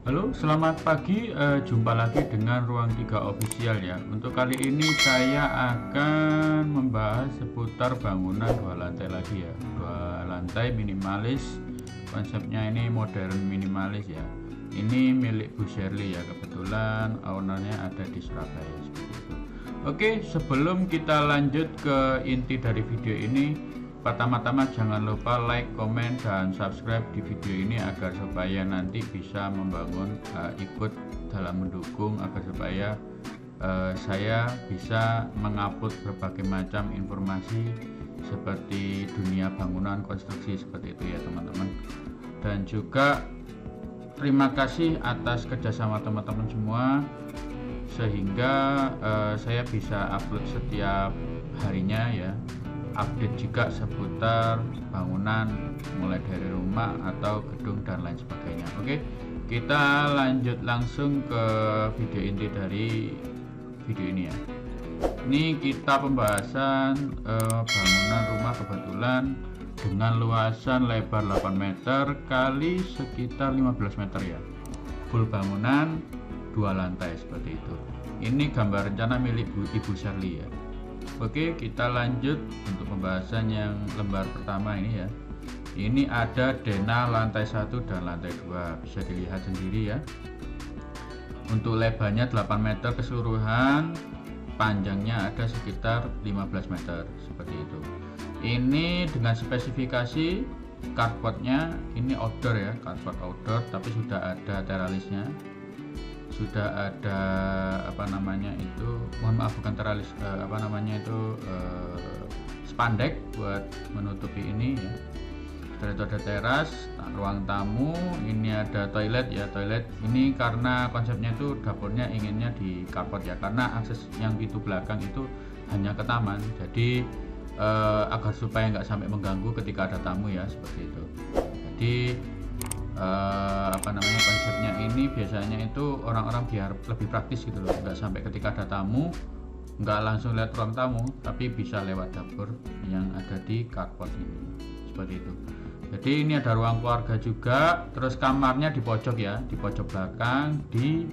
Halo, selamat pagi. Jumpa lagi dengan Ruang 3 Official ya. Untuk kali ini saya akan membahas seputar bangunan dua lantai lagi ya. Dua lantai minimalis. Konsepnya ini modern minimalis ya. Ini milik Bu Shirley ya. Kebetulan ownernya ada di Surabaya seperti itu. Oke, sebelum kita lanjut ke inti dari video ini, pertama-tama jangan lupa like, komen, dan subscribe di video ini agar supaya nanti bisa membangun ikut dalam mendukung agar supaya saya bisa mengupload berbagai macam informasi seperti dunia bangunan konstruksi seperti itu ya teman-teman. Dan juga terima kasih atas kerjasama teman-teman semua sehingga saya bisa upload setiap harinya ya, update juga seputar bangunan mulai dari rumah atau gedung dan lain sebagainya. Oke, kita lanjut langsung ke video inti dari video ini ya. Ini kita pembahasan bangunan rumah kebetulan dengan luasan lebar 8 meter kali sekitar 15 meter ya, full bangunan 2 lantai seperti itu. Ini gambar rencana milik Ibu Shirley ya. Oke, kita lanjut untuk pembahasan yang lembar pertama ini ya. Ini ada denah lantai 1 dan lantai 2, bisa dilihat sendiri ya. Untuk lebarnya 8 meter keseluruhan, panjangnya ada sekitar 15 meter seperti itu. Ini dengan spesifikasi carportnya ini outdoor ya, carport outdoor, tapi sudah ada teralisnya, sudah ada mohon maaf bukan teralis, spandek buat menutupi ini ya. Setelah itu ada teras, ruang tamu, ini ada toilet ya. Toilet ini karena konsepnya itu dapurnya inginnya di carport ya, karena akses yang pintu belakang itu hanya ke taman, jadi agar supaya nggak sampai mengganggu ketika ada tamu ya, seperti itu. Jadi konsepnya ini biasanya itu orang-orang biar lebih praktis gitu loh, nggak sampai ketika ada tamu nggak langsung lihat ruang tamu, tapi bisa lewat dapur yang ada di carport ini seperti itu. Jadi ini ada ruang keluarga juga, terus kamarnya di pojok ya, di pojok belakang, di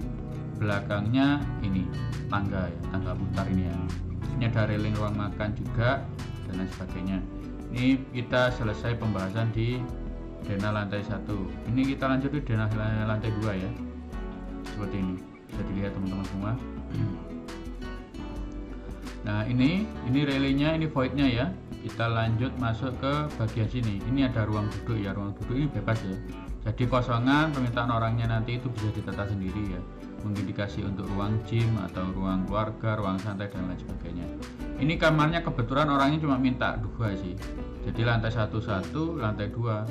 belakangnya ini tangga ya, tangga putar ini ya. Ini ada railing ruang makan juga dan lain sebagainya. Ini kita selesai pembahasan di denah lantai 1. Ini kita lanjut di denah lantai 2 ya, seperti ini bisa dilihat teman-teman semua. Nah ini railingnya, ini voidnya ya. Kita lanjut masuk ke bagian sini. Ini ada ruang duduk ya, ruang duduk ini bebas ya, jadi kosongan permintaan orangnya nanti itu bisa ditata sendiri ya, mengindikasi untuk ruang gym atau ruang keluarga, ruang santai dan lain sebagainya. Ini kamarnya kebetulan orangnya cuma minta 2 sih, jadi lantai 1 1, lantai 2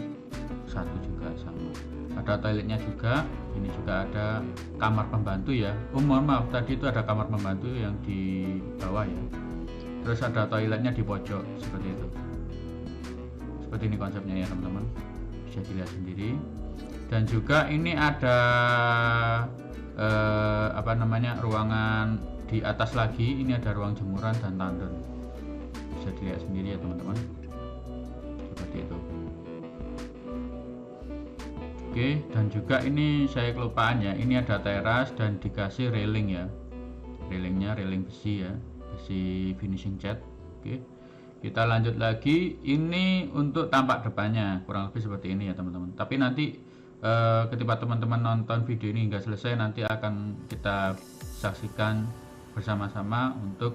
1 juga sama. Ada toiletnya juga, ini juga ada kamar pembantu ya. Mohon maaf tadi itu ada kamar pembantu yang di bawah ya. Terus ada toiletnya di pojok seperti itu. Seperti ini konsepnya ya teman-teman, bisa dilihat sendiri. Dan juga ini ada ruangan di atas lagi, ini ada ruang jemuran dan tandon, bisa dilihat sendiri ya teman-teman, seperti itu. Oke, dan juga ini saya kelupaan ya, ini ada teras dan dikasih railing ya, railingnya railing besi ya, besi finishing cat. Oke, kita lanjut lagi. Ini untuk tampak depannya kurang lebih seperti ini ya teman-teman, tapi nanti ketika teman-teman nonton video ini hingga selesai, nanti akan kita saksikan bersama-sama untuk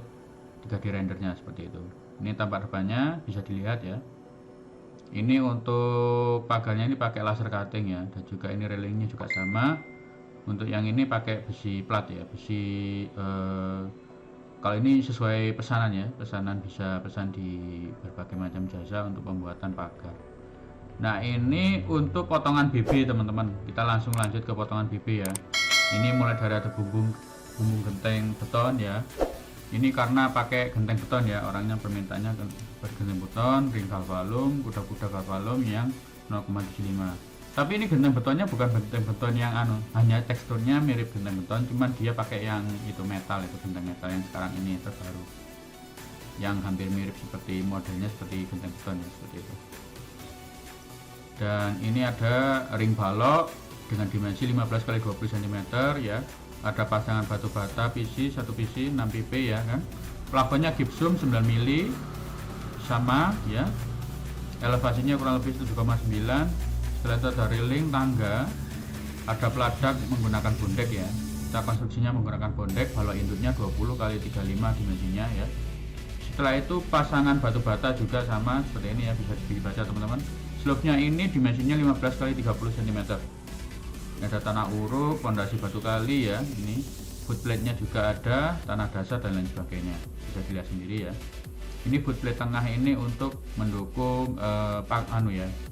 3D rendernya seperti itu. Ini tampak depannya bisa dilihat ya. Ini untuk pagarnya ini pakai laser cutting ya, dan juga ini railingnya juga sama. Untuk yang ini pakai besi plat ya, besi kalau ini sesuai pesanan ya, pesanan bisa pesan di berbagai macam jasa untuk pembuatan pagar. Nah ini untuk potongan BB teman-teman, kita langsung lanjut ke potongan BB ya. Ini mulai dari ada bumbung genteng beton ya. Ini karena pakai genteng beton ya, orangnya permintaannya bergenteng beton, ring galvalum, kuda-kuda galvalum yang 0,75. Tapi ini genteng betonnya bukan genteng beton yang hanya teksturnya mirip genteng beton, cuman dia pakai yang itu metal, itu genteng metal yang sekarang ini terbaru, yang hampir mirip seperti modelnya seperti genteng beton ya, seperti itu. Dan ini ada ring balok dengan dimensi 15 x 20 cm ya. Ada pasangan batu bata PC 1 PC 6 pp ya kan. Plafonnya gypsum 9 mili sama ya. Elevasinya kurang lebih 7,9. Setelah itu ada railing tangga, ada peladak menggunakan bondek ya. Kita konstruksinya menggunakan bondek, balok induknya 20 x 35 dimensinya ya. Setelah itu pasangan batu bata juga sama seperti ini ya, bisa dibaca teman-teman. Slope-nya ini dimensinya 15 x 30 cm. Ada tanah uruk, pondasi batu kali ya, ini footplate-nya juga ada, tanah dasar dan lain sebagainya, bisa dilihat sendiri ya. Ini footplate tengah ini untuk mendukung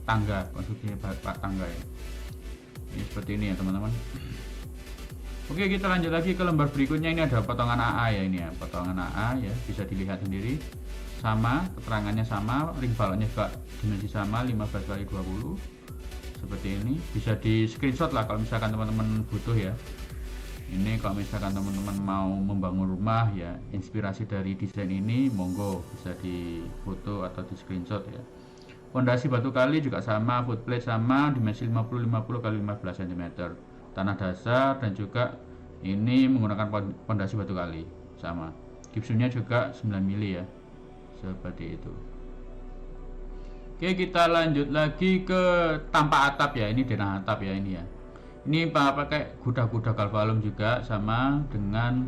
tangga, konstruksi tangga ya. Ini seperti ini ya teman-teman. Oke, kita lanjut lagi ke lembar berikutnya. Ini ada potongan AA ya, ini ya potongan AA ya, bisa dilihat sendiri, sama keterangannya sama, ring baloknya juga dimensi sama 15 x 20 seperti ini. Bisa di screenshot lah kalau misalkan teman-teman butuh ya. Ini kalau misalkan teman-teman mau membangun rumah ya, inspirasi dari desain ini, monggo bisa di foto atau di screenshot ya. Pondasi batu kali juga sama, footplate sama, dimensi 50 x 15 cm. Tanah dasar dan juga ini menggunakan pondasi batu kali sama. Gypsumnya juga 9 mili ya, seperti itu. Oke, kita lanjut lagi ke tampak atap ya. Ini denah atap ya, ini ya. Ini pakai kuda-kuda galvalum juga sama dengan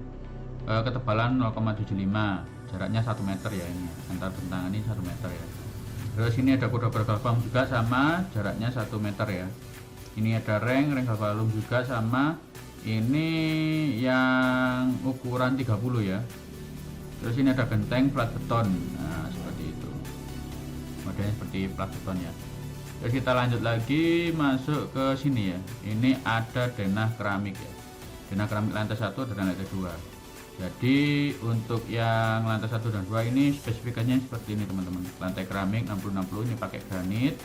ketebalan 0,75, jaraknya 1 meter ya, ini antar bentangan ini 1 meter ya. Terus ini ada kuda galvalum juga sama, jaraknya 1 meter ya. Ini ada ring galvalum juga sama, ini yang ukuran 30 ya. Terus ini ada genteng plat beton, nah seperti itu, modelnya seperti plat beton ya. Terus kita lanjut lagi masuk ke sini ya. Ini ada denah keramik ya. Denah keramik lantai 1 dan lantai 2. Jadi untuk yang lantai 1 dan 2 ini spesifikasinya seperti ini teman-teman. Lantai keramik 60-60 ini pakai granit.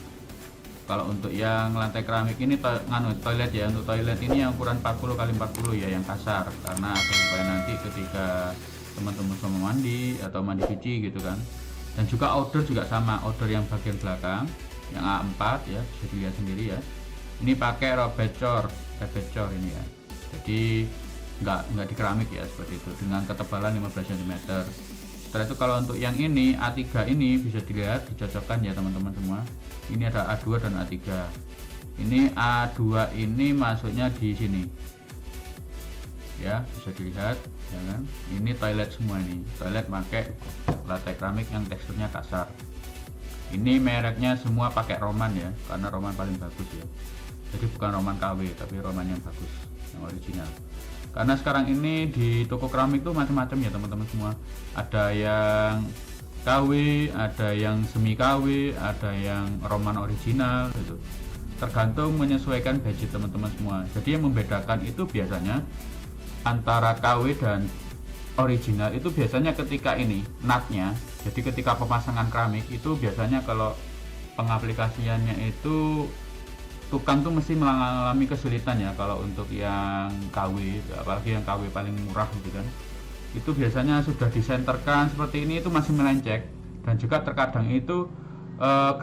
Kalau untuk yang lantai keramik ini toilet ya. Untuk toilet ini yang ukuran 40 x 40 ya, yang kasar, karena supaya nanti ketika teman-teman mau mandi atau mandi cuci gitu kan. Dan juga outdoor juga sama, outdoor yang bagian belakang yang A4 ya, bisa dilihat sendiri ya. Ini pakai robecor ini ya. Jadi nggak di keramik ya, seperti itu, dengan ketebalan 15 cm. Setelah itu kalau untuk yang ini A3 ini bisa dilihat, dicocokkan ya teman-teman semua. Ini ada A2 dan A3. Ini A2 ini masuknya di sini ya, bisa dilihat ya kan. Ini toilet semua, ini toilet pakai lantai keramik yang teksturnya kasar. Ini mereknya semua pakai Roman ya, karena Roman paling bagus ya. Jadi bukan Roman KW, tapi Roman yang bagus, yang original. Karena sekarang ini di toko keramik tuh macam-macam ya teman-teman semua. Ada yang KW, ada yang semi KW, ada yang Roman original gitu. Tergantung menyesuaikan budget teman-teman semua. Jadi yang membedakan itu biasanya antara KW dan original itu biasanya ketika ini nutnya. Jadi ketika pemasangan keramik itu biasanya kalau pengaplikasiannya itu tukang tuh mesti mengalami kesulitan ya. Kalau untuk yang KW, apalagi yang KW paling murah gitu kan, itu biasanya sudah disenterkan seperti ini, itu masih melenceng. Dan juga terkadang itu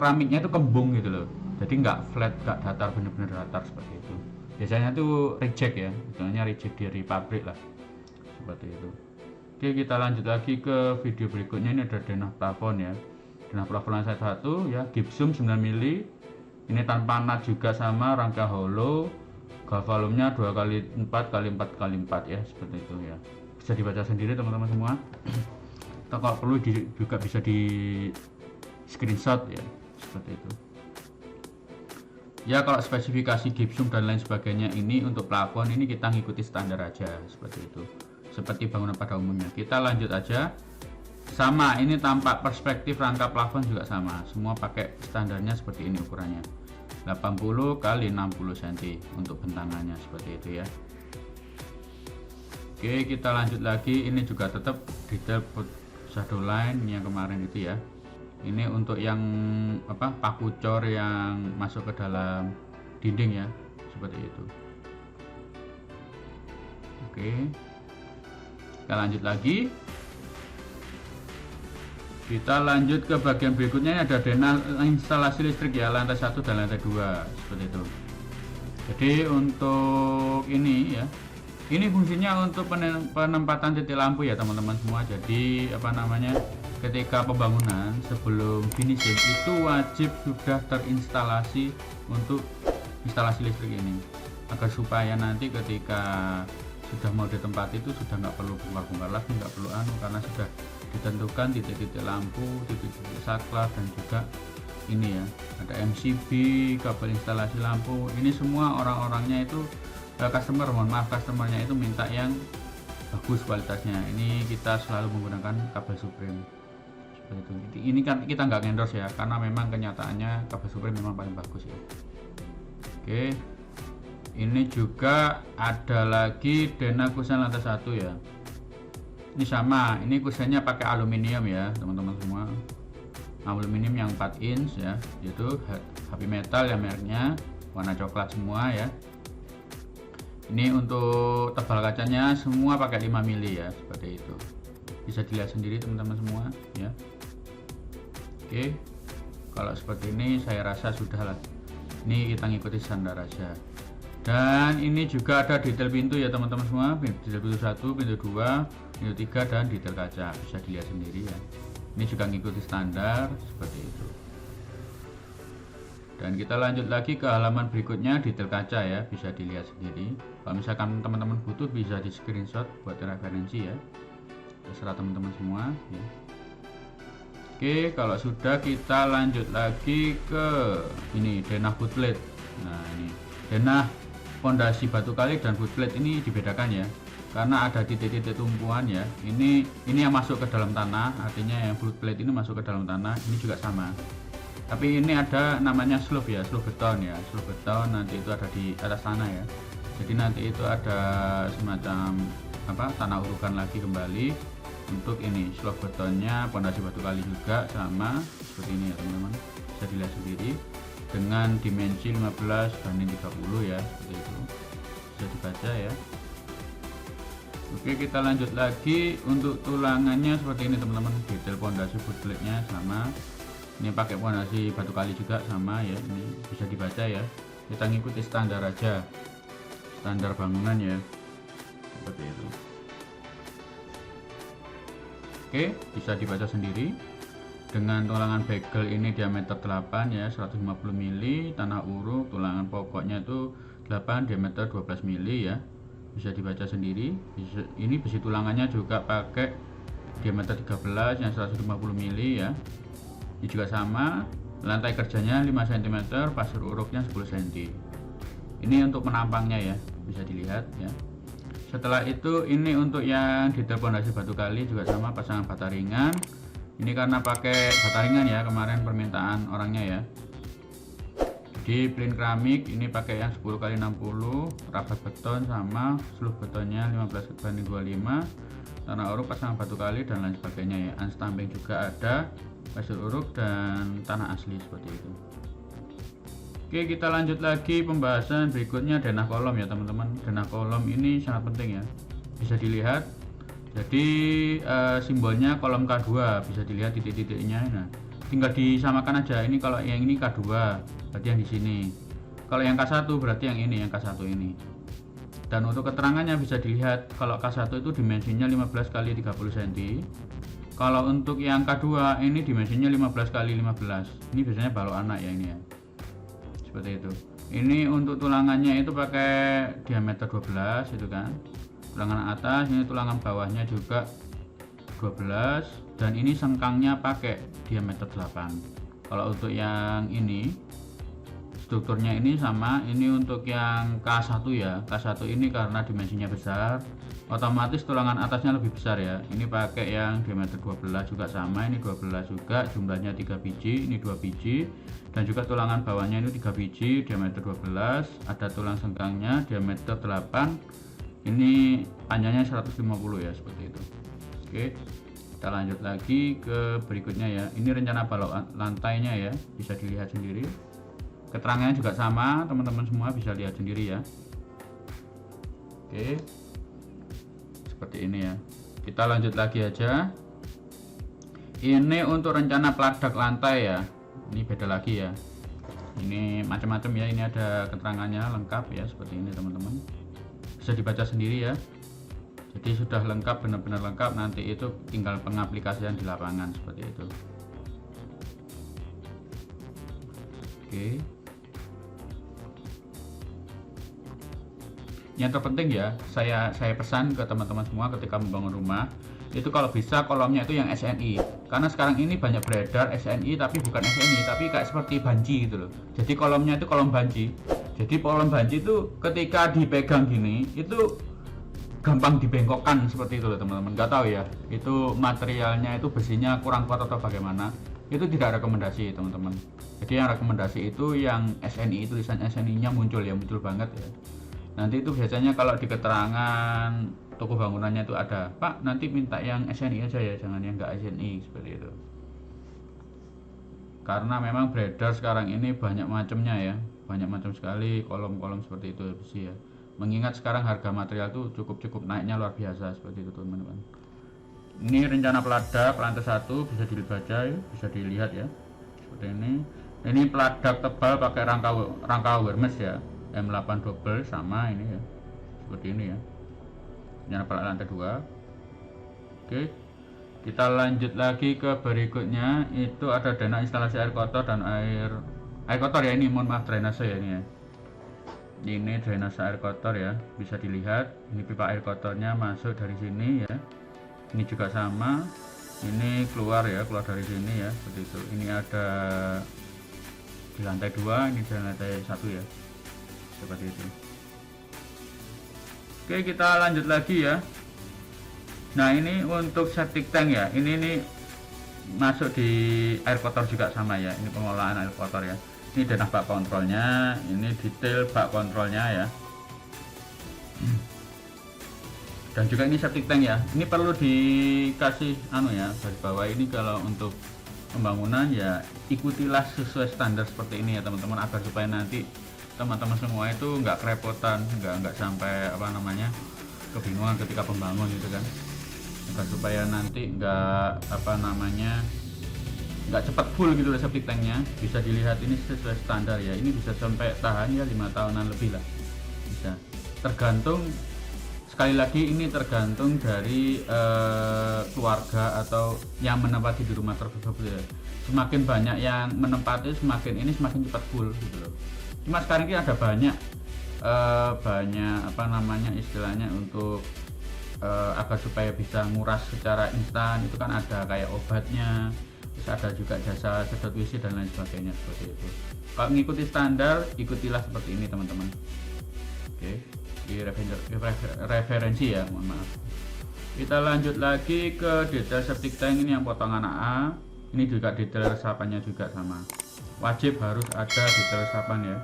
keramiknya itu kembung gitu loh, jadi nggak flat, nggak datar, bener-bener datar seperti itu. Biasanya tuh reject ya, istilahnya reject dari pabrik lah, seperti itu. Oke, kita lanjut lagi ke video berikutnya. Ini ada denah plafon ya, denah plafon lantai 1 ya, gypsum 9 mili. Ini tanpa nut juga sama, rangka hollow, galvalumnya 2x4 x 4x4 ya, seperti itu ya. Bisa dibaca sendiri teman-teman semua. Atau kalau perlu juga bisa di screenshot ya, seperti itu. Ya, kalau spesifikasi gypsum dan lain sebagainya ini untuk plafon ini kita ngikuti standar aja, seperti itu. Seperti bangunan pada umumnya. Kita lanjut aja. Sama, ini tampak perspektif rangka plafon juga sama. Semua pakai standarnya seperti ini ukurannya. 80 x 60 cm untuk bentangannya, seperti itu ya. Oke, kita lanjut lagi. Ini juga tetap detail shadow line yang kemarin itu ya. Ini untuk yang paku cor yang masuk ke dalam dinding ya, seperti itu. Oke, kita lanjut lagi. Kita lanjut ke bagian berikutnya. Ini ada denah instalasi listrik ya, lantai 1 dan lantai 2, seperti itu. Jadi untuk ini ya, ini fungsinya untuk penempatan titik lampu ya teman-teman semua. Jadi apa namanya, ketika pembangunan sebelum finishing itu wajib sudah terinstalasi untuk instalasi listrik ini, agar supaya nanti ketika sudah mau ditempati itu sudah nggak perlu bongkar-bongkar lagi, nggak perlu karena sudah ditentukan titik-titik lampu, titik-titik saklar, dan juga ini ya, ada MCB, kabel instalasi lampu. Ini semua orang-orangnya itu customernya itu minta yang bagus kualitasnya. Ini kita selalu menggunakan kabel Supreme seperti itu. Ini kan kita nggak endorse ya, karena memang kenyataannya kabel Supreme memang paling bagus ya. Oke, ini juga ada lagi Dena kusen lantai 1 ya. Ini sama, ini kusennya pakai aluminium ya teman-teman semua, aluminium yang 4 inch ya, yaitu HP metal ya, mereknya warna coklat semua ya. Ini untuk tebal kacanya semua pakai 5 mili ya, seperti itu. Bisa dilihat sendiri teman-teman semua ya. Oke, kalau seperti ini saya rasa sudah lah. Ini kita ngikuti standar aja. Dan ini juga ada detail pintu ya teman-teman semua, detail pintu 1, pintu 2, pintu 3, dan detail kaca. Bisa dilihat sendiri ya. Ini juga ngikuti standar seperti itu. Dan kita lanjut lagi ke halaman berikutnya, detail kaca ya, bisa dilihat sendiri. Kalau misalkan teman-teman butuh bisa di screenshot buat referensi ya, terserah teman-teman semua ya. Oke, kalau sudah kita lanjut lagi ke ini denah footplate. Nah ini denah fondasi batu kali dan footplate ini dibedakan ya, karena ada titik-titik tumpuan ya. Ini yang masuk ke dalam tanah, artinya yang footplate ini masuk ke dalam tanah. Ini juga sama, tapi ini ada namanya slope ya, slope beton ya, slope beton nanti itu ada di atas tanah ya. Jadi nanti itu ada semacam apa, tanah urukan lagi kembali untuk ini slope betonnya, fondasi batu kali juga sama seperti ini ya teman-teman, bisa dilihat sendiri dengan dimensi 15:30 ya, seperti itu bisa dibaca ya. Oke, kita lanjut lagi untuk tulangannya seperti ini teman-teman. Detail fondasi footplate nya sama, ini pakai fondasi batu kali juga sama ya, ini bisa dibaca ya. Kita ngikuti standar aja, standar bangunan ya, seperti itu. Oke, bisa dibaca sendiri. Dengan tulangan bagel ini diameter 8 ya, 150 mili, tanah uruk tulangan pokoknya itu 8, diameter 12 mili ya, bisa dibaca sendiri. Ini besi tulangannya juga pakai diameter 13 yang 150 mili ya, ini juga sama. Lantai kerjanya 5 cm, pasir uruknya 10 cm. Ini untuk penampangnya ya, bisa dilihat ya. Setelah itu ini untuk yang detail fondasi batu kali juga sama, pasangan bata ringan. Ini karena pakai bata ringan ya, kemarin permintaan orangnya ya. Di plin keramik ini pakai yang 10x60, rapat beton sama, seluruh betonnya 15:25, tanah uruk, pasangan batu kali, dan lain sebagainya ya. Unstamping juga ada, pasir uruk dan tanah asli seperti itu. Oke, kita lanjut lagi pembahasan berikutnya, denah kolom ya teman-teman. Denah kolom ini sangat penting ya, bisa dilihat. Jadi simbolnya kolom K2, bisa dilihat titik-titiknya. Nah, tinggal disamakan aja. Ini kalau yang ini K2 berarti yang di sini, kalau yang K1 berarti yang ini, yang K1 ini. Dan untuk keterangannya bisa dilihat, kalau K1 itu dimensinya 15x30 cm. Kalau untuk yang K2 ini dimensinya 15x15. Ini biasanya balok anak ya, ini ya, seperti itu. Ini untuk tulangannya itu pakai diameter 12 itu kan, tulangan atas, ini tulangan bawahnya juga 12, dan ini sengkangnya pakai diameter 8. Kalau untuk yang ini strukturnya ini sama. Ini untuk yang K1 ya, K1 ini karena dimensinya besar, otomatis tulangan atasnya lebih besar ya. Ini pakai yang diameter 12 juga sama, ini 12 juga, jumlahnya 3 biji, ini 2 biji, dan juga tulangan bawahnya ini 3 biji, diameter 12, ada tulang sengkangnya diameter 8, ini panjangnya 150 ya, seperti itu. Oke, kita lanjut lagi ke berikutnya ya. Ini rencana balok lantainya ya, bisa dilihat sendiri. Keterangannya juga sama teman-teman semua, bisa lihat sendiri ya. Oke, seperti ini ya. Kita lanjut lagi aja. Ini untuk rencana peladak lantai ya, ini beda lagi ya. Ini macam-macam ya, ini ada keterangannya lengkap ya seperti ini teman-teman, bisa dibaca sendiri ya. Jadi sudah lengkap, benar-benar lengkap, nanti itu tinggal pengaplikasian di lapangan seperti itu. Oke. Yang terpenting ya, saya pesan ke teman-teman semua ketika membangun rumah, itu kalau bisa kolomnya itu yang SNI. Karena sekarang ini banyak beredar SNI tapi bukan SNI, tapi kayak seperti banci gitu loh. Jadi kolomnya itu kolom banci. Jadi kolom banci itu ketika dipegang gini, itu gampang dibengkokkan seperti itu loh teman-teman. Nggak tahu ya, itu materialnya itu besinya kurang kuat atau bagaimana, itu tidak rekomendasi teman-teman. Jadi yang rekomendasi itu yang SNI, tulisan SNI nya muncul ya, muncul banget ya. Nanti itu biasanya kalau di keterangan toko bangunannya itu ada, Pak nanti minta yang SNI aja ya, jangan yang nggak SNI seperti itu. Karena memang beredar sekarang ini banyak macamnya ya, banyak macam sekali kolom-kolom seperti itu besi ya. Mengingat sekarang harga material itu cukup naiknya luar biasa seperti itu teman-teman. Ini rencana peladak lantai 1, bisa dibaca ya, bisa dilihat ya seperti ini. Ini peladak tebal pakai rangka Hermes ya, M8 double sama ini ya, seperti ini ya, rencana peladak lantai 2. Oke, kita lanjut lagi ke berikutnya, itu ada dana instalasi air kotor dan air kotor ya. Ini mohon maaf, drainase ya ini ya. Ini drainase air kotor ya, bisa dilihat ini pipa air kotornya masuk dari sini ya. Ini juga sama, ini keluar ya, keluar dari sini ya seperti itu. Ini ada di lantai 2, ini di lantai 1 ya, seperti itu. Oke, kita lanjut lagi ya. Nah ini untuk septic tank ya, ini masuk di air kotor juga sama ya, ini pengolahan air kotor ya. Ini denah bak kontrolnya, ini detail bak kontrolnya ya, dan juga ini septic tank ya. Ini perlu dikasih ya, garis bawah ini kalau untuk pembangunan ya, ikutilah sesuai standar seperti ini ya teman-teman, agar supaya nanti teman-teman semua itu nggak kerepotan, nggak sampai kebingungan ketika pembangun gitu kan, agar supaya nanti nggak cepat full gitu loh septic tanknya. Bisa dilihat ini sesuai standar ya, ini bisa sampai tahan ya 5 tahunan lebih lah, bisa. Tergantung, sekali lagi ini tergantung dari keluarga atau yang menempati di rumah tersebut ya. Semakin banyak yang menempati, semakin cepat full gitu loh. Cuma sekarang ini ada banyak istilahnya untuk agar supaya bisa nguras secara instan, itu kan ada kayak obatnya, terus ada juga jasa sedot WC dan lain sebagainya seperti itu. Kalau mengikuti standar, ikutilah seperti ini teman-teman. Oke, di referensi ya, mohon maaf. Kita lanjut lagi ke detail septic tank, ini yang potongan AA. Ini juga detail resapannya juga sama, wajib harus ada detail resapan ya.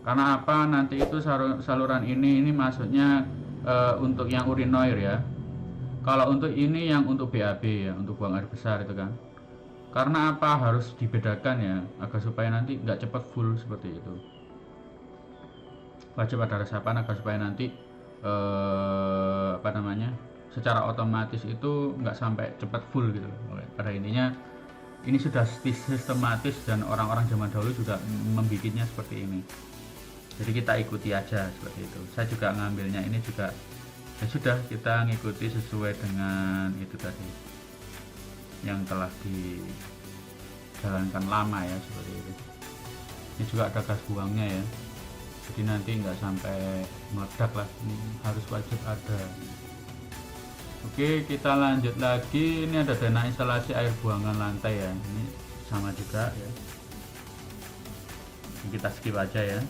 Karena apa, nanti itu saluran ini masuknya untuk yang urinoir ya. Kalau untuk ini yang untuk BAB ya, untuk buang air besar itu kan. Karena apa, harus dibedakan ya, agar supaya nanti nggak cepat full seperti itu. Wajib ada resapan agar supaya nanti secara otomatis itu nggak sampai cepat full gitu. Pada intinya ini sudah sistematis dan orang-orang zaman dahulu juga membikinnya seperti ini. Jadi kita ikuti aja seperti itu. Saya juga ngambilnya ini juga ya sudah, kita ngikuti sesuai dengan itu tadi yang telah dijalankan lama ya seperti itu. Ini juga ada gas buangnya ya, jadi nanti nggak sampai meledak lah, ini harus wajib ada. Oke, kita lanjut lagi. Ini ada dana instalasi air buangan lantai ya, ini sama juga ya, ini kita skip aja ya.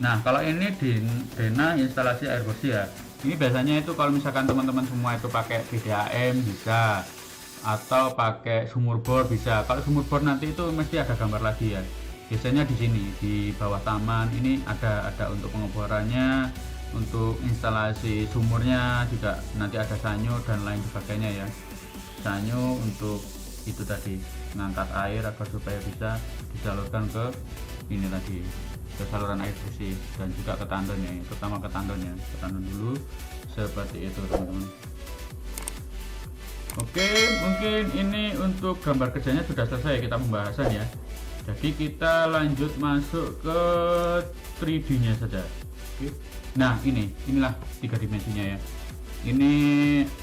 Nah kalau ini di dana instalasi air bersih ya, ini biasanya itu kalau misalkan teman-teman semua itu pakai PDAM bisa, atau pakai sumur bor bisa. Kalau sumur bor nanti itu mesti ada gambar lagi ya, biasanya di sini di bawah taman ini ada untuk pengeborannya, untuk instalasi sumurnya juga nanti ada sanyo dan lain sebagainya ya. Sanyo untuk itu tadi, mengangkat air agar supaya bisa disalurkan ke ini tadi, ke saluran air bersih, dan juga ke tandonnya, terutama ke tandon dulu seperti itu teman-teman. Oke, mungkin ini untuk gambar kerjanya sudah selesai kita pembahasan ya. Jadi kita lanjut masuk ke 3D nya saja. Oke. Nah inilah 3 dimensinya ya. Ini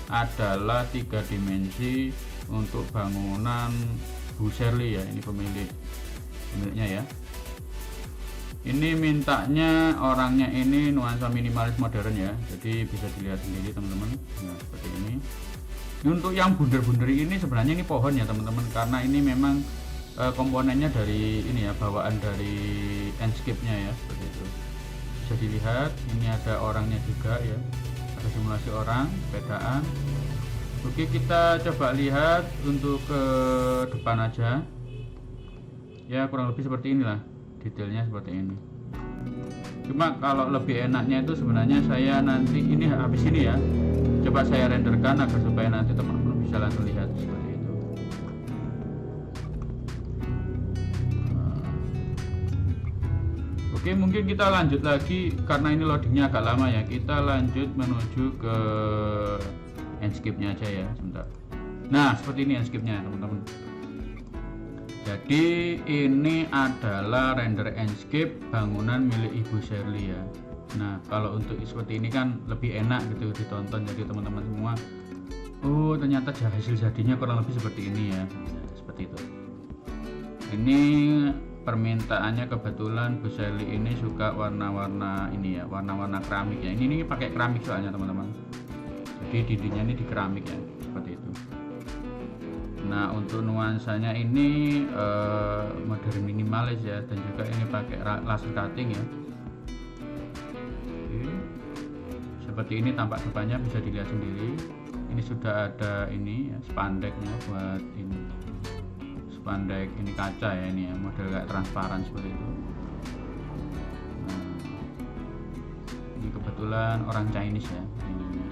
adalah 3 dimensi untuk bangunan Bu Shirley ya. Ini pemiliknya ya. Ini mintanya orangnya ini nuansa minimalis modern ya. Jadi bisa dilihat sendiri teman-teman. Nah seperti ini. Untuk yang bunder-bunder ini sebenarnya ini pohon ya teman-teman, karena ini memang komponennya dari ini ya, bawaan dari Enscape-nya ya, seperti itu. Bisa dilihat ini ada orangnya juga ya, ada simulasi orang, sepedaan. Oke, kita coba lihat untuk ke depan aja ya, kurang lebih seperti inilah detailnya seperti ini. Cuma kalau lebih enaknya itu sebenarnya saya nanti ini habis ini ya, coba saya renderkan agar supaya nanti teman-teman bisa langsung lihat seperti itu. Oke, mungkin kita lanjut lagi karena ini loadingnya agak lama ya. Kita lanjut menuju ke Enscape-nya aja ya, sebentar. Nah seperti ini Enscape-nya teman-teman. Jadi ini adalah render Enscape bangunan milik Ibu Shirley ya. Nah kalau untuk seperti ini kan lebih enak gitu ditonton, jadi teman-teman semua, oh ternyata hasil jadinya kurang lebih seperti ini ya. Nah, seperti itu. Ini permintaannya kebetulan Bu Shirley ini suka warna-warna ini ya, warna-warna keramik ya. Ini pakai keramik soalnya teman-teman. Jadi dindingnya ini di keramik ya, seperti itu. Nah untuk nuansanya ini modern minimalis ya, dan juga ini pakai laser cutting ya. Oke. Seperti ini tampak depannya, bisa dilihat sendiri. Ini sudah ada ini ya, spandeknya buat ini, spandek ini kaca ya, ini ya, model kayak transparan seperti itu. Nah, ini kebetulan orang Chinese ya, ini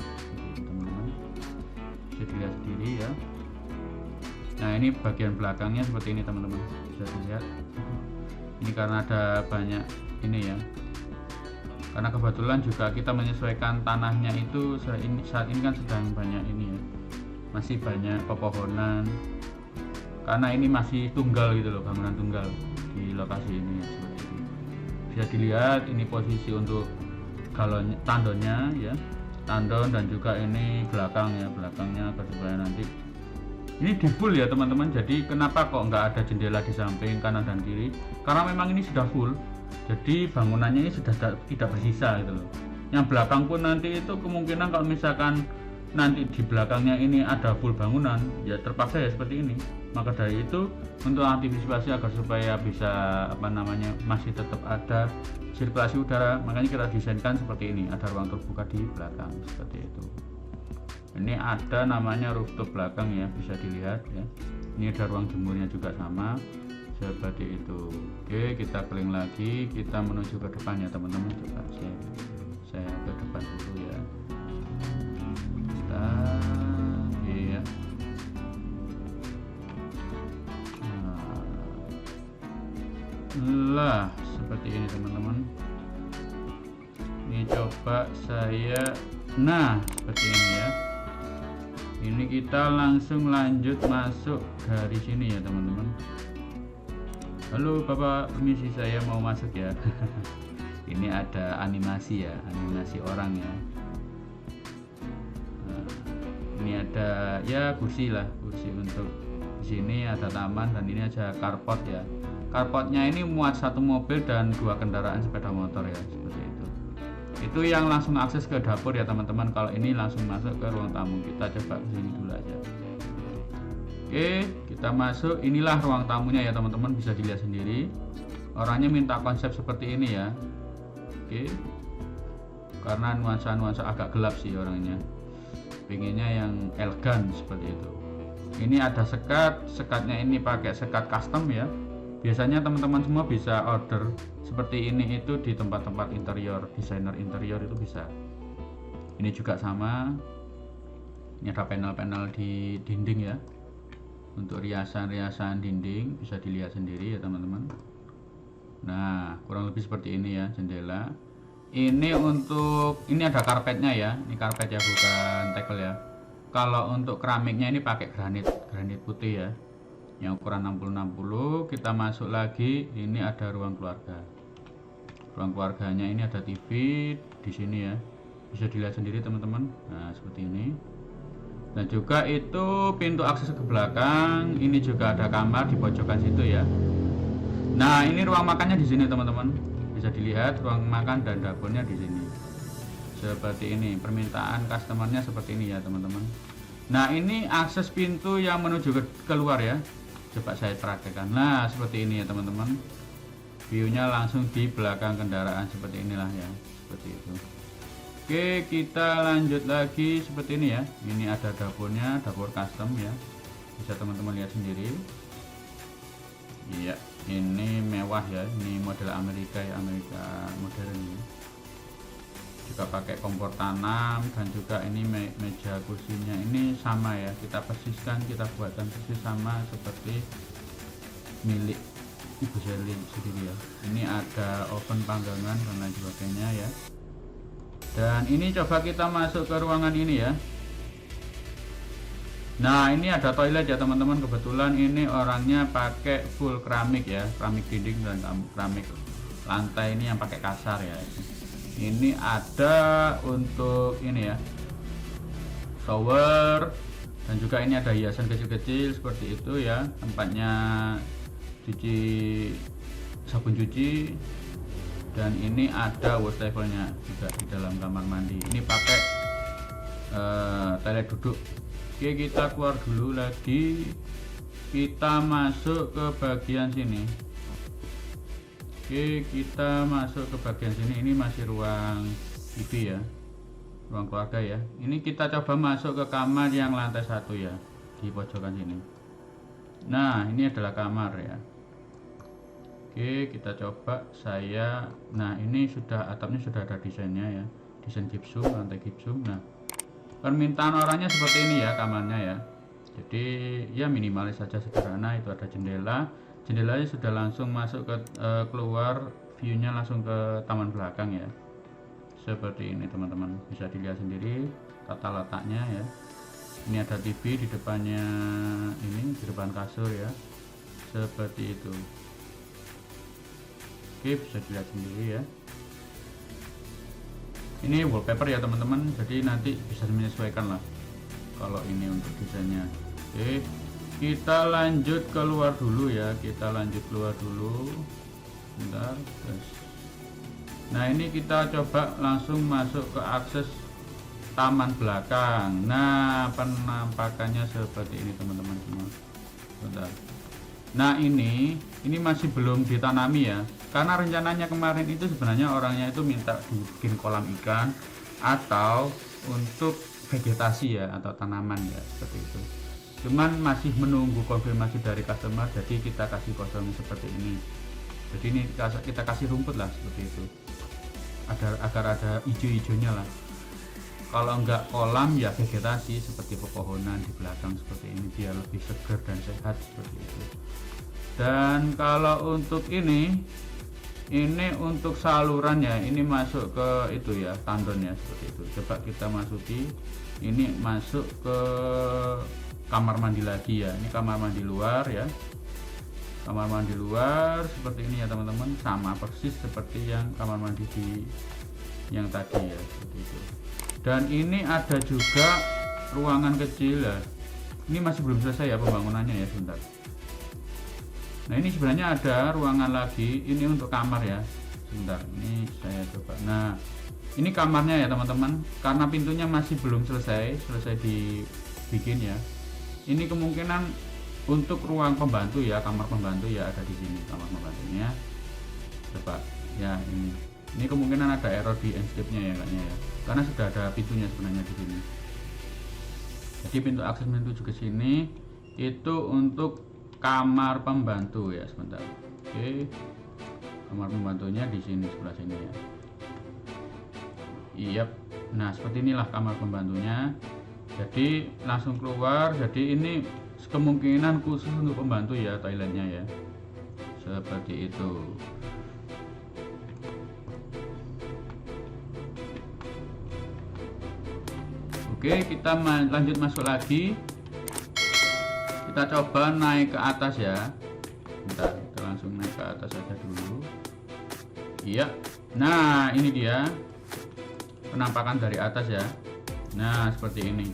teman-teman bisa dilihat sendiri ya. Nah ini bagian belakangnya seperti ini teman-teman, bisa dilihat. Ini karena ada banyak ini ya, karena kebetulan juga kita menyesuaikan tanahnya itu saat ini kan sedang banyak ini ya, masih banyak pepohonan, karena ini masih tunggal gitu loh, bangunan tunggal di lokasi ini ya, seperti itu. Bisa dilihat ini posisi untuk galon tandonnya ya, tandon, dan juga ini belakangnya agar supaya nanti ini di full ya teman-teman. Jadi kenapa kok nggak ada jendela di samping kanan dan kiri, karena memang ini sudah full, jadi bangunannya ini sudah tidak bersisa gitu loh. Yang belakang pun nanti itu kemungkinan kalau misalkan nanti di belakangnya ini ada full bangunan ya, terpaksa ya seperti ini. Maka dari itu untuk antisipasi agar supaya bisa masih tetap ada sirkulasi udara, makanya kita desainkan seperti ini, ada ruang terbuka di belakang seperti itu. Ini ada namanya rooftop belakang ya, bisa dilihat ya. Ini ada ruang jemurnya juga sama seperti itu. Oke, kita keliling lagi, kita menuju ke depan ya teman-teman. Coba saya ke depan dulu ya. Kita iya. Nah, seperti ini teman-teman. Ini coba saya, nah seperti ini ya. Ini kita langsung lanjut masuk dari sini ya teman-teman. Halo Bapak, permisi saya mau masuk ya. Ini ada animasi ya, animasi orang ya. Nah, ini ada ya kursi lah, kursi untuk di sini ada taman, dan ini aja carport ya. Carportnya ini muat satu mobil dan 2 kendaraan sepeda motor ya, seperti itu. Itu yang langsung akses ke dapur ya teman-teman. Kalau ini langsung masuk ke ruang tamu. Kita coba ke sini dulu aja. Oke, kita masuk. Inilah ruang tamunya ya teman-teman, bisa dilihat sendiri. Orangnya minta konsep seperti ini ya. Oke, karena nuansa agak gelap sih orangnya, pengennya yang elegan seperti itu. Ini ada sekatnya ini pakai sekat custom ya. Biasanya teman-teman semua bisa order seperti ini itu di tempat-tempat interior, desainer interior itu bisa. Ini juga sama. Ini ada panel-panel di dinding ya, untuk riasan-riasan dinding, bisa dilihat sendiri ya teman-teman. Nah kurang lebih seperti ini ya jendela. Ini untuk ini ada karpetnya ya, ini karpet ya, bukan tegel ya. Kalau untuk keramiknya ini pakai granit putih ya, yang ukuran 60-60. Kita masuk lagi, ini ada ruang keluarga. Ruang keluarganya ini ada TV di sini ya, bisa dilihat sendiri teman-teman. Nah seperti ini. Dan juga itu pintu akses ke belakang. Ini juga ada kamar di pojokan situ ya. Nah ini ruang makannya di sini teman-teman, bisa dilihat ruang makan dan dapurnya di sini. Seperti ini, permintaan customernya seperti ini ya teman-teman. Nah ini akses pintu yang menuju keluar ya, coba saya praktekkan. Nah seperti ini ya teman-teman, viewnya langsung di belakang kendaraan seperti inilah ya, seperti itu. Oke, kita lanjut lagi seperti ini ya. Ini ada dapurnya, dapur custom ya, bisa teman-teman lihat sendiri. Iya, ini mewah ya, ini model Amerika ya, Amerika modern ya. Juga pakai kompor tanam, dan juga ini meja kursinya ini sama ya, kita persiskan, kita buatkan persis sama seperti milik Ibu Sherly sendiri ya. Ini ada oven panggangan dan lain sebagainya ya. Dan ini coba kita masuk ke ruangan ini ya. Nah ini ada toilet ya teman-teman, kebetulan ini orangnya pakai full keramik ya, keramik dinding dan keramik lantai ini yang pakai kasar ya. Ini ada untuk ini ya, shower, dan juga ini ada hiasan kecil-kecil seperti itu ya, tempatnya cuci sabun cuci. Dan ini ada wastafelnya juga di dalam kamar mandi. Ini pakai toilet duduk. Oke, kita keluar dulu lagi, kita masuk ke bagian sini. Oke, kita masuk ke bagian sini. Ini masih ruang TV ya, ruang keluarga ya. Ini kita coba masuk ke kamar yang lantai 1 ya, di pojokan sini. Nah ini adalah kamar ya. Oke, kita coba nah ini sudah, atapnya sudah ada desainnya ya, desain gipsum, lantai gipsum. Nah permintaan orangnya seperti ini ya kamarnya ya, jadi ya minimalis saja, sederhana. Itu ada jendelanya sudah langsung masuk ke keluar, viewnya langsung ke taman belakang ya, seperti ini teman-teman, bisa dilihat sendiri tata letaknya ya. Ini ada TV di depannya, ini di depan kasur ya, seperti itu. Oke, bisa dilihat sendiri ya. Ini wallpaper ya teman-teman, jadi nanti bisa menyesuaikan lah kalau ini untuk desainnya. Oke, kita lanjut keluar dulu ya, kita lanjut keluar dulu. Bentar, guys. Nah ini kita coba langsung masuk ke akses taman belakang. Nah penampakannya seperti ini teman-teman semua. Bentar. Nah ini masih belum ditanami ya, karena rencananya kemarin itu sebenarnya orangnya itu minta bikin kolam ikan atau untuk vegetasi ya, atau tanaman ya, seperti itu. Cuman masih menunggu konfirmasi dari customer, jadi kita kasih kosong seperti ini. Jadi ini kita kasih rumput lah seperti itu, agar ada hijau-hijaunya lah. Kalau enggak kolam ya vegetasi seperti pepohonan di belakang seperti ini, biar lebih segar dan sehat seperti itu. Dan kalau untuk ini untuk salurannya ini masuk ke itu ya, tandon ya, seperti itu. Coba kita masuki, ini masuk ke kamar mandi lagi ya. Ini kamar mandi luar ya, kamar mandi luar seperti ini ya teman-teman, sama persis seperti yang kamar mandi di yang tadi ya, seperti itu. Dan ini ada juga ruangan kecil ya, ini masih belum selesai ya pembangunannya ya, sebentar. Nah ini sebenarnya ada ruangan lagi, ini untuk kamar ya, sebentar, ini saya coba. Nah ini kamarnya ya teman-teman, karena pintunya masih belum selesai dibikin ya. Ini kemungkinan untuk ruang pembantu ya, kamar pembantu ya, ada di sini kamar pembantunya. Coba ya, ini kemungkinan ada error di Enscape-nya ya kayaknya ya, karena sudah ada pintunya sebenarnya di sini. Jadi pintu akses menuju ke sini itu untuk kamar pembantu ya, sebentar. Oke, kamar pembantunya di sini, sebelah sini ya. Iya, nah seperti inilah kamar pembantunya. Jadi langsung keluar, jadi ini kemungkinan khusus untuk pembantu ya, toiletnya ya, seperti itu. Oke, kita lanjut masuk lagi. Kita coba naik ke atas ya. Bentar, kita langsung naik ke atas aja dulu. Iya. Nah, ini dia penampakan dari atas ya. Nah, seperti ini.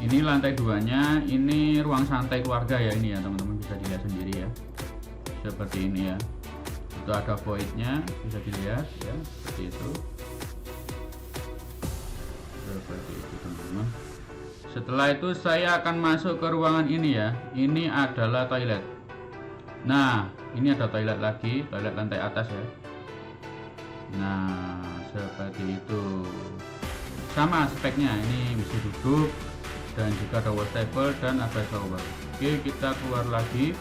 Ini lantai 2-nya, ini ruang santai keluarga ya, ini ya teman-teman, bisa dilihat sendiri ya. Seperti ini ya. Itu ada void-nya, bisa dilihat ya, seperti itu. Seperti itu teman-teman. Setelah itu saya akan masuk ke ruangan ini ya. Ini adalah toilet. Nah, ini ada toilet lagi, toilet lantai atas ya. Nah, seperti itu. Sama speknya, ini bisa duduk dan juga ada wastafel dan ada shower. Oke, kita keluar lagi.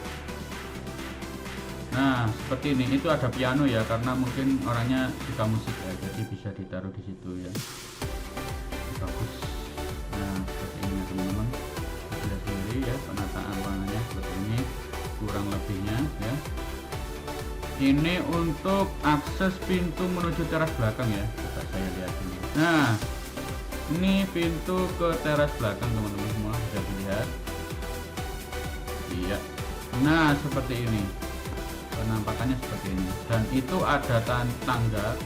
Nah, seperti ini. Itu ada piano ya, karena mungkin orangnya suka musik ya, jadi bisa ditaruh di situ ya. Bagus. Nah, seperti ini teman-teman, lihat sendiri ya penataan ruangannya seperti ini kurang lebihnya ya. Ini untuk akses pintu menuju teras belakang ya, coba saya lihat ini. Nah, ini pintu ke teras belakang teman-teman semua, bisa dilihat. Iya. Nah, seperti ini penampakannya, seperti ini. Dan itu ada tangga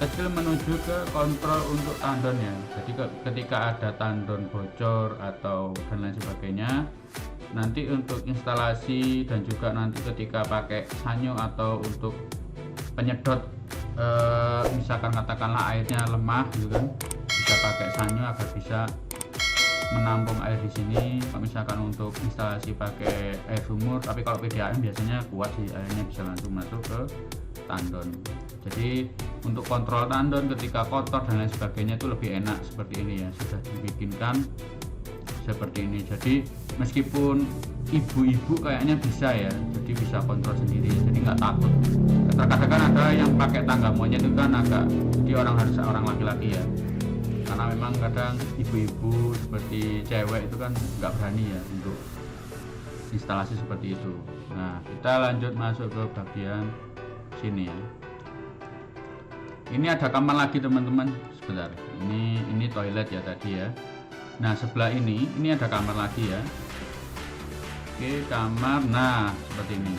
kecil menuju ke kontrol untuk tandon ya. Jadi ketika ada tandon bocor atau dan lain sebagainya, nanti untuk instalasi dan juga nanti ketika pakai sanyo atau untuk penyedot misalkan katakanlah airnya lemah gitu kan, bisa pakai sanyo agar bisa menampung air di sini. Kalau misalkan untuk instalasi pakai air sumur, tapi kalau PDAM biasanya kuat sih, airnya bisa langsung masuk ke tandon. Jadi untuk kontrol tandon ketika kotor dan lain sebagainya itu lebih enak seperti ini ya, sudah dibikinkan seperti ini. Jadi meskipun ibu-ibu kayaknya bisa ya, jadi bisa kontrol sendiri, jadi nggak takut. Terkadang kan ada yang pakai tangga monyet itu kan agak, jadi harus orang laki-laki ya, karena memang kadang ibu-ibu seperti cewek itu kan nggak berani ya untuk instalasi seperti itu. Nah, kita lanjut masuk ke bagian sini ya. Ini ada kamar lagi teman-teman, sebentar. Ini toilet ya tadi ya. Nah, sebelah ini ada kamar lagi ya. Oke, kamar. Nah, seperti ini.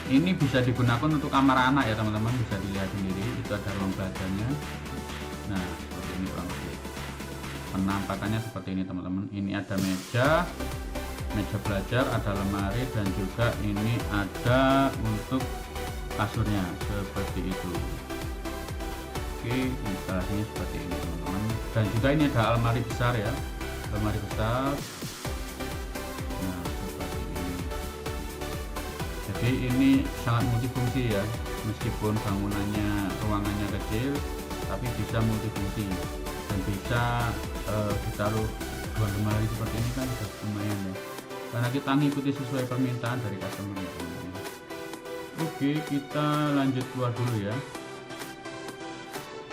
Ini bisa digunakan untuk kamar anak ya teman-teman, bisa dilihat sendiri. Itu ada ruang belajarnya. Nah, seperti ini kurang lebih. Penampakannya seperti ini teman-teman. Ini ada meja belajar, ada lemari, dan juga ini ada untuk kasurnya seperti itu. Oke, instalasinya seperti ini teman-teman. Dan juga ini ada almari besar ya, almari besar. Nah, seperti ini. Jadi ini sangat multifungsi ya, meskipun bangunannya ruangannya kecil tapi bisa multifungsi dan bisa ditaruh dua lemari seperti ini kan sudah lumayan ya, karena kita ngikuti sesuai permintaan dari customer ya teman-teman. Oke, kita lanjut keluar dulu ya.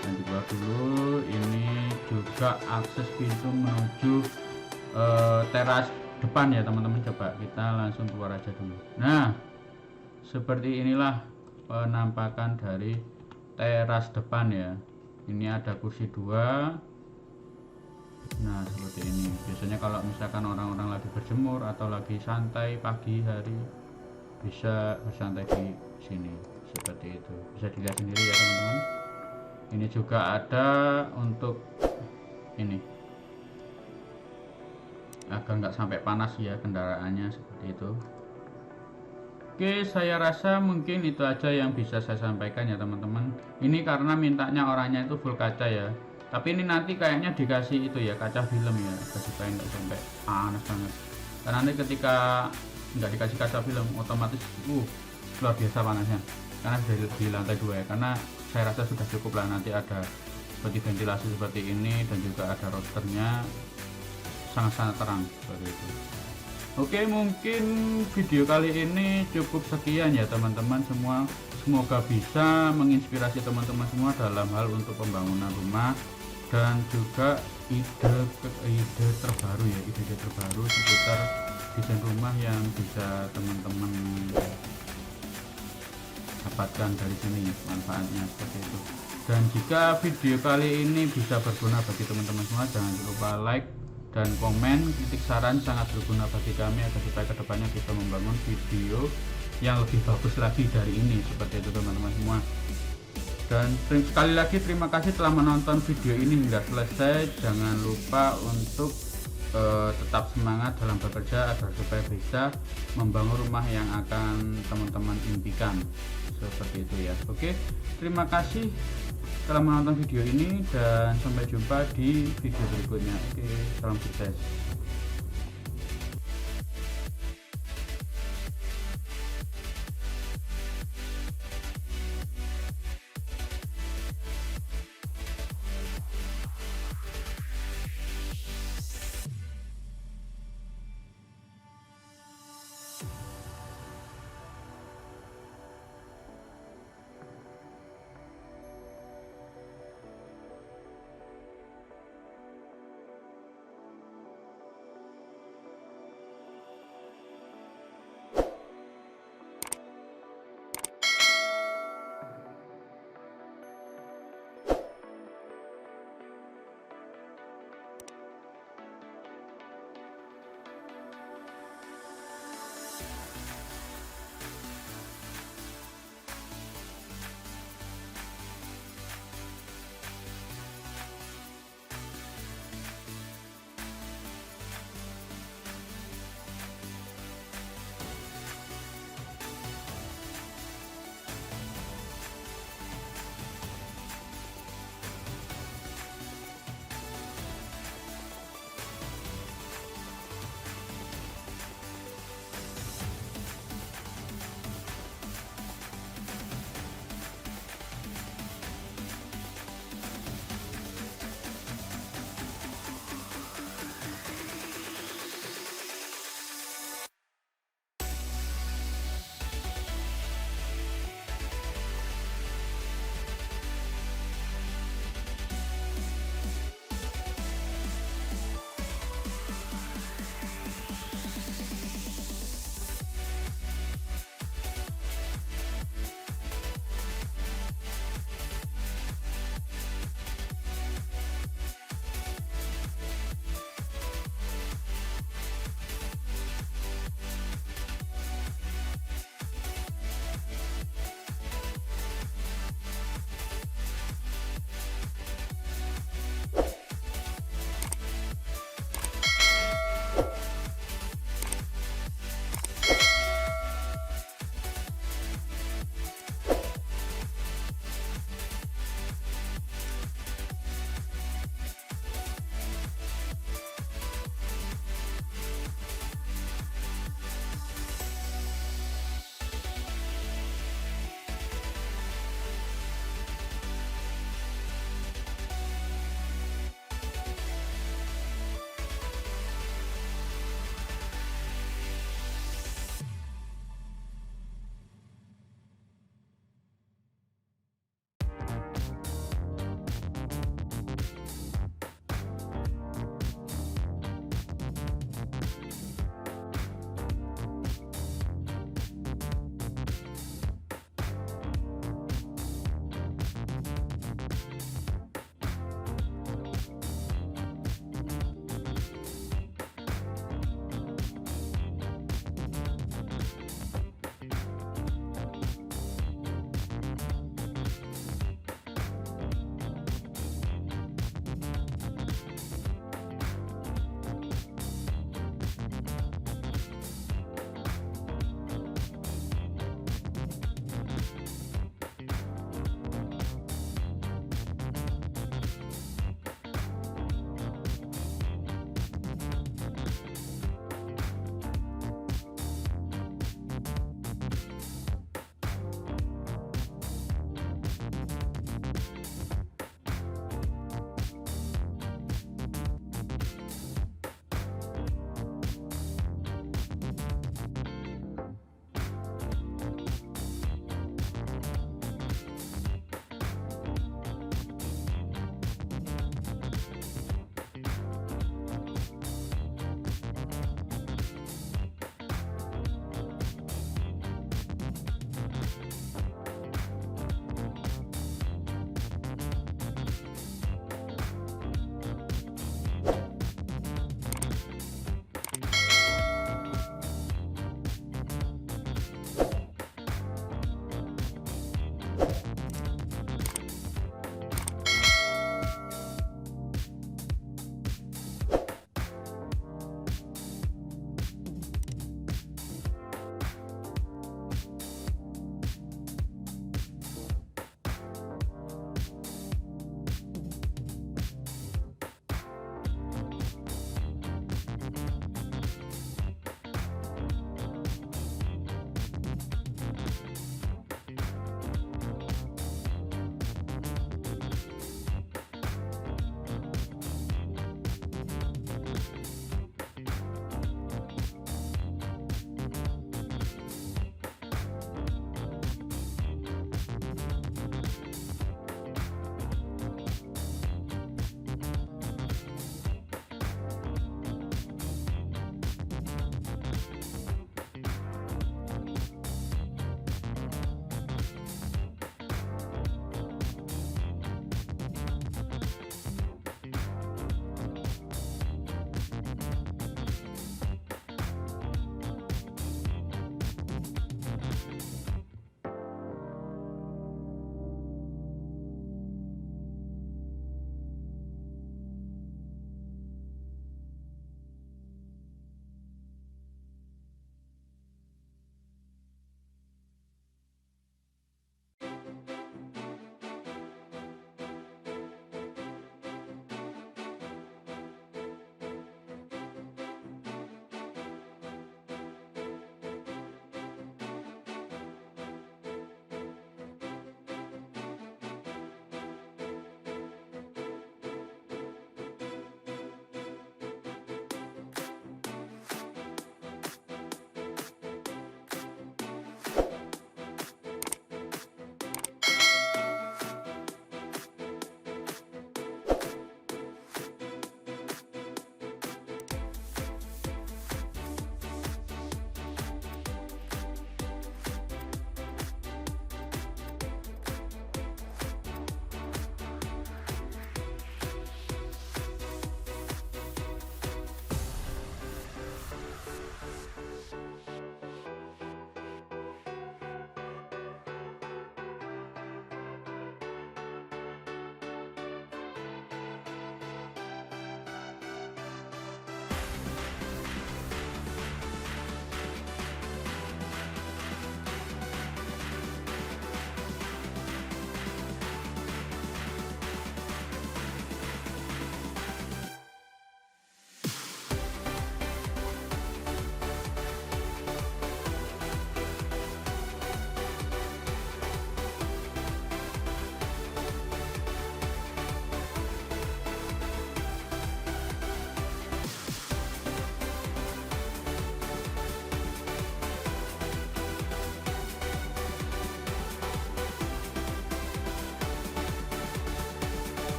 Lanjut keluar dulu. Ini juga akses pintu menuju teras depan ya teman-teman. Coba kita langsung keluar aja dulu. Nah, seperti inilah penampakan dari teras depan ya. Ini ada kursi 2. Nah, seperti ini. Biasanya kalau misalkan orang-orang lagi berjemur atau lagi santai pagi hari, bisa bersantai di sini seperti itu. Bisa dilihat sendiri ya teman-teman. Ini juga ada untuk ini agar nggak sampai panas ya kendaraannya, seperti itu. Oke, saya rasa mungkin itu aja yang bisa saya sampaikan ya teman-teman. Ini karena mintanya orangnya itu full kaca ya, tapi ini nanti kayaknya dikasih itu ya, kaca film ya, supaya nggak sampai panas banget. Karena nanti ketika nggak dikasih kaca film otomatis luar biasa panasnya, karena di lantai 2 ya. Karena saya rasa sudah cukup lah, nanti ada seperti ventilasi seperti ini dan juga ada rosternya, sangat-sangat terang seperti itu. Oke, mungkin video kali ini cukup sekian ya teman-teman semua. Semoga bisa menginspirasi teman-teman semua dalam hal untuk pembangunan rumah dan juga ide terbaru ya, ide terbaru seputar desain rumah yang bisa teman-teman dapatkan dari sini manfaatnya seperti itu. Dan jika video kali ini bisa berguna bagi teman-teman semua, jangan lupa like dan komen. Kritik saran sangat berguna bagi kami agar supaya kedepannya kita membangun video yang lebih bagus lagi dari ini, seperti itu teman-teman semua. Dan sekali lagi terima kasih telah menonton video ini hingga selesai. Jangan lupa untuk tetap semangat dalam bekerja agar supaya bisa membangun rumah yang akan teman-teman impikan, seperti itu ya. Oke, terima kasih telah menonton video ini dan sampai jumpa di video berikutnya. Oke, salam sukses.